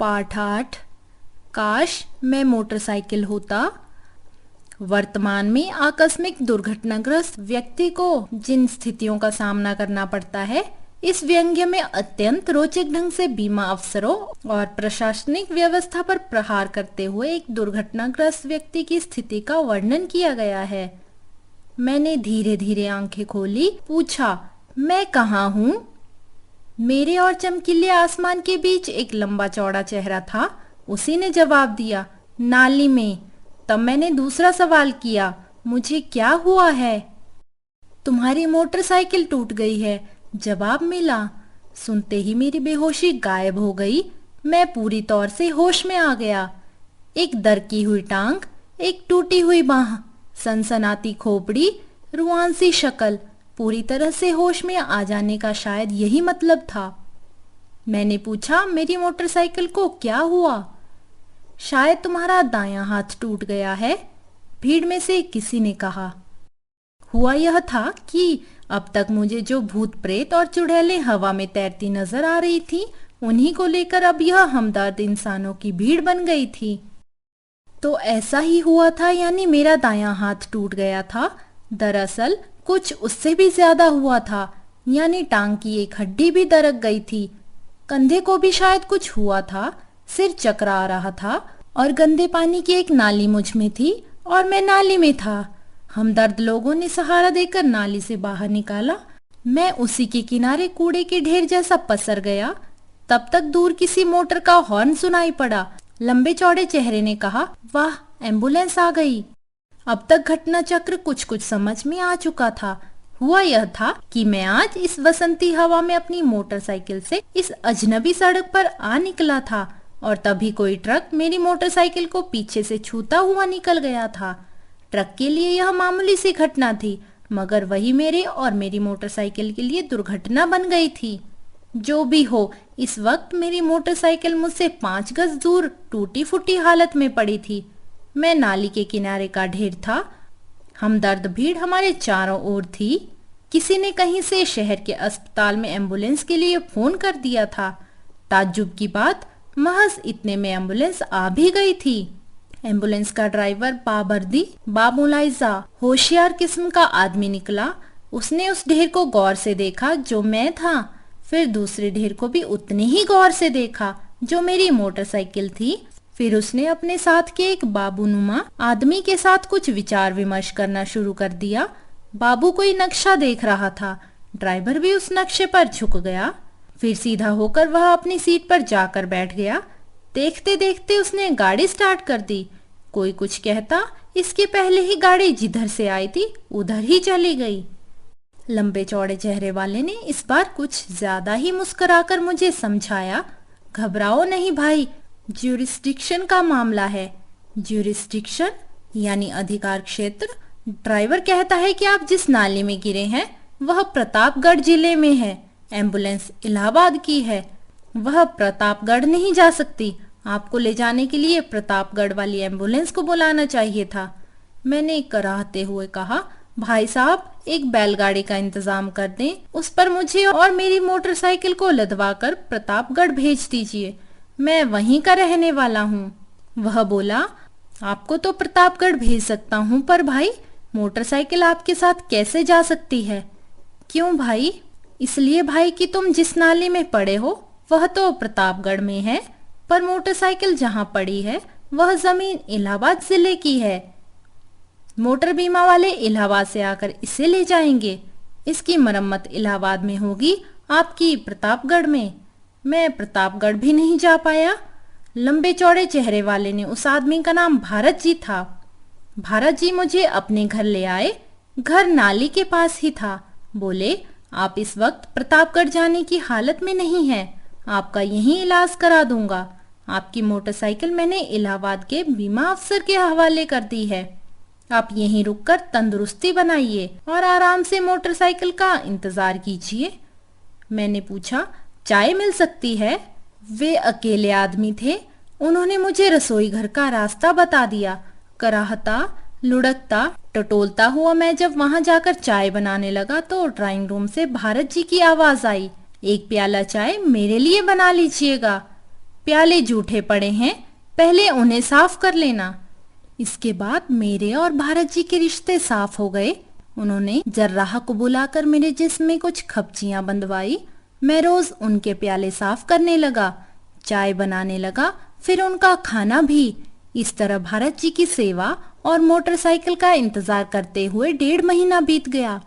पाठ 8। काश मैं मोटरसाइकिल होता। वर्तमान में आकस्मिक दुर्घटनाग्रस्त व्यक्ति को जिन स्थितियों का सामना करना पड़ता है, इस व्यंग्य में अत्यंत रोचक ढंग से बीमा अफसरों और प्रशासनिक व्यवस्था पर प्रहार करते हुए एक दुर्घटनाग्रस्त व्यक्ति की स्थिति का वर्णन किया गया है। मैंने धीरे धीरे आंखें खोली, पूछा, मैं कहाँ हूँ? मेरे और चमकीले आसमान के बीच एक लंबा चौड़ा चेहरा था। उसी ने जवाब दिया, नाली में। तब मैंने दूसरा सवाल किया, मुझे क्या हुआ है? तुम्हारी मोटरसाइकिल टूट गई है, जवाब मिला। सुनते ही मेरी बेहोशी गायब हो गई। मैं पूरी तौर से होश में आ गया। एक दरकी हुई टांग, एक टूटी हुई बांह, सनसनाती खोपड़ी, रुआंसी शक्ल, पूरी तरह से होश में आ जाने का शायद यही मतलब था। मैंने पूछा, मेरी मोटरसाइकिल को क्या हुआ? शायद तुम्हारा दायां हाथ टूट गया है, भीड़ में से किसी ने कहा। हुआ यह था कि अब तक मुझे जो भूत प्रेत और चुड़ैलें हवा में तैरती नजर आ रही थी, उन्हीं को लेकर अब यह हमदर्द इंसानों की भीड़ बन गई थी। तो ऐसा ही हुआ था, यानी मेरा दायां हाथ टूट गया था। दरअसल कुछ उससे भी ज्यादा हुआ था, यानी टांग की एक हड्डी भी दरक गई थी। कंधे को भी शायद कुछ हुआ था, सिर चकरा रहा था और गंदे पानी की एक नाली मुझ में थी और मैं नाली में था। हमदर्द लोगों ने सहारा देकर नाली से बाहर निकाला। मैं उसी के किनारे कूड़े के ढेर जैसा पसर गया। तब तक दूर किसी मोटर का हॉर्न सुनाई पड़ा। लंबे चौड़े चेहरे ने कहा, वाह, एम्बुलेंस आ गई। अब तक घटना चक्र कुछ कुछ समझ में आ चुका था। हुआ यह था कि मैं आज इस बसंती हवा में अपनी मोटरसाइकिल से इस अजनबी सड़क पर आ निकला था और तभी कोई ट्रक मेरी मोटरसाइकिल को पीछे से छूता हुआ निकल गया था। ट्रक के लिए यह मामूली सी घटना थी, मगर वही मेरे और मेरी मोटरसाइकिल के लिए दुर्घटना बन गई थी। जो भी हो, इस वक्त मेरी मोटरसाइकिल मुझसे 5 गज दूर टूटी फूटी हालत में पड़ी थी। मैं नाली के किनारे का ढेर था। हमदर्द भीड़ हमारे चारों ओर थी। किसी ने कहीं से शहर के अस्पताल में एम्बुलेंस के लिए फोन कर दिया था। ताज्जुब की बात, महज इतने में एम्बुलेंस आ भी गई थी। एम्बुलेंस का ड्राइवर बाबर्दी बामुलाइजा होशियार किस्म का आदमी निकला। उसने उस ढेर को गौर से देखा जो मैं था, फिर दूसरे ढेर को भी उतने ही गौर से देखा जो मेरी मोटरसाइकिल थी। फिर उसने अपने साथ के एक बाबूनुमा आदमी के साथ कुछ विचार विमर्श करना शुरू कर दिया। बाबू कोई नक्शा देख रहा था। ड्राइवर भी उस नक्शे पर झुक गया। फिर सीधा होकर वह अपनी सीट पर जाकर बैठ गया। देखते देखते उसने गाड़ी स्टार्ट कर दी। कोई कुछ कहता, इसके पहले ही गाड़ी जिधर से आई थी उधर ही चली गई। लंबे चौड़े चेहरे वाले ने इस बार कुछ ज्यादा ही मुस्कुराकर मुझे समझाया, घबराओ नहीं भाई, ज्यूरिस्डिक्शन का मामला है। ज्यूरिस्डिक्शन यानी अधिकार क्षेत्र। ड्राइवर कहता है कि आप जिस नाली में गिरे हैं वह प्रतापगढ़ जिले में है। एम्बुलेंस इलाहाबाद की है, वह प्रतापगढ़ नहीं जा सकती। आपको ले जाने के लिए प्रतापगढ़ वाली एम्बुलेंस को बुलाना चाहिए था। मैंने कराहते हुए कहा, भाई साहब, एक बैलगाड़ी का इंतजाम कर दें, उस पर मुझे और मेरी मोटरसाइकिल को लदवा कर प्रतापगढ़ भेज दीजिए। मैं वहीं का रहने वाला हूँ। वह बोला, आपको तो प्रतापगढ़ भेज सकता हूँ, पर भाई मोटरसाइकिल आपके साथ कैसे जा सकती है? क्यों भाई? इसलिए भाई कि तुम जिस नाली में पड़े हो वह तो प्रतापगढ़ में है, पर मोटरसाइकिल जहाँ पड़ी है वह जमीन इलाहाबाद जिले की है। मोटर बीमा वाले इलाहाबाद से आकर इसे ले जाएंगे। इसकी मरम्मत इलाहाबाद में होगी, आपकी प्रतापगढ़ में। मैं प्रतापगढ़ भी नहीं जा पाया। लंबे चौड़े चेहरे वाले ने, उस आदमी का नाम भारत जी था। भारत जी मुझे अपने घर ले आए। घर नाली के पास ही था। बोले, आप इस वक्त प्रतापगढ़ जाने की हालत में नहीं हैं, आपका यहीं इलाज करा दूंगा। आपकी मोटरसाइकिल मैंने इलाहाबाद के बीमा अफसर के हवाले कर दी है। आप यहीं रुककर तंदुरुस्ती बनाइए और आराम से मोटरसाइकिल का इंतजार कीजिए। मैंने पूछा, चाय मिल सकती है? वे अकेले आदमी थे। उन्होंने मुझे रसोई घर का रास्ता बता दिया। कराहता, लुढ़कता, टटोलता हुआ मैं जब वहां जाकर चाय बनाने लगा तो ड्राइंग रूम से भारत जी की आवाज आई, एक प्याला चाय मेरे लिए बना लीजिएगा। प्याले जूठे पड़े हैं, पहले उन्हें साफ कर लेना। इसके बाद मेरे और भारत जी के रिश्ते साफ हो गए। उन्होंने जर्राह को बुलाकर मेरे जिस्म में कुछ खपचियां बंधवाई। मैं रोज उनके प्याले साफ करने लगा, चाय बनाने लगा, फिर उनका खाना भी। इस तरह भारत जी की सेवा और मोटरसाइकिल का इंतजार करते हुए 1.5 महीना बीत गया।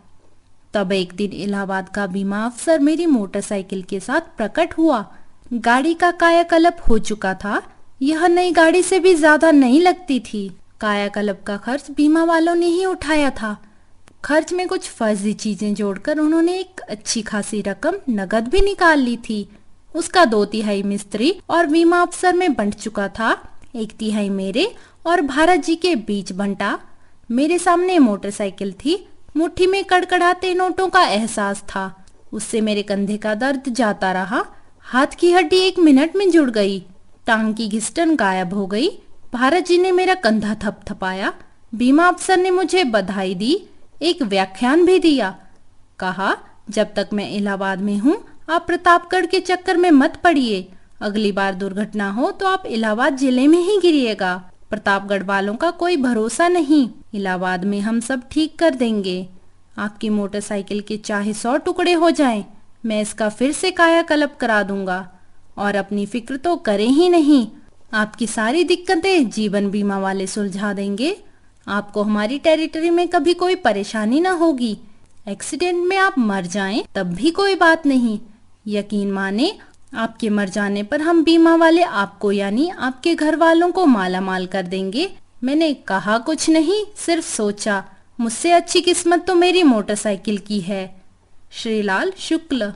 तब एक दिन इलाहाबाद का बीमा अफसर मेरी मोटरसाइकिल के साथ प्रकट हुआ। गाड़ी का कायाकल्प हो चुका था। यह नई गाड़ी से भी ज्यादा नहीं लगती थी। कायाकल्प का खर्च बीमा वालों ने ही उठाया था। खर्च में कुछ फर्जी चीजें जोड़कर उन्होंने एक अच्छी खासी रकम नगद भी निकाल ली थी। उसका 2/3 मिस्त्री और बीमा अफसर में बंट चुका था। 1/3 मेरे और भारत जी के बीच बंटा। मेरे सामने मोटरसाइकिल थी। मुट्ठी में कड़कड़ाते नोटों का एहसास था। उससे मेरे कंधे का दर्द जाता रहा। हाथ की हड्डी 1 मिनट में जुड़ गई। टांग की घिसटन गायब हो गई। भारत जी ने मेरा कंधा थपथपाया। बीमा अफसर ने मुझे बधाई दी, एक व्याख्यान भी दिया। कहा, जब तक मैं इलाहाबाद में हूँ आप प्रतापगढ़ के चक्कर में मत पड़िए। अगली बार दुर्घटना हो तो आप इलाहाबाद जिले में ही गिरिएगा। प्रतापगढ़ वालों का कोई भरोसा नहीं। इलाहाबाद में हम सब ठीक कर देंगे। आपकी मोटरसाइकिल के चाहे 100 टुकड़े हो जाएं, मैं इसका फिर से कायाकल्प करा दूंगा। और अपनी फिक्र तो करें ही नहीं, आपकी सारी दिक्कतें जीवन बीमा वाले सुलझा देंगे। आपको हमारी टेरिटरी में कभी कोई परेशानी ना होगी। एक्सीडेंट में आप मर जाएं तब भी कोई बात नहीं। यकीन माने, आपके मर जाने पर हम बीमा वाले आपको यानी आपके घर वालों को माला माल कर देंगे। मैंने कहा कुछ नहीं, सिर्फ सोचा, मुझसे अच्छी किस्मत तो मेरी मोटरसाइकिल की है। श्रीलाल शुक्ल।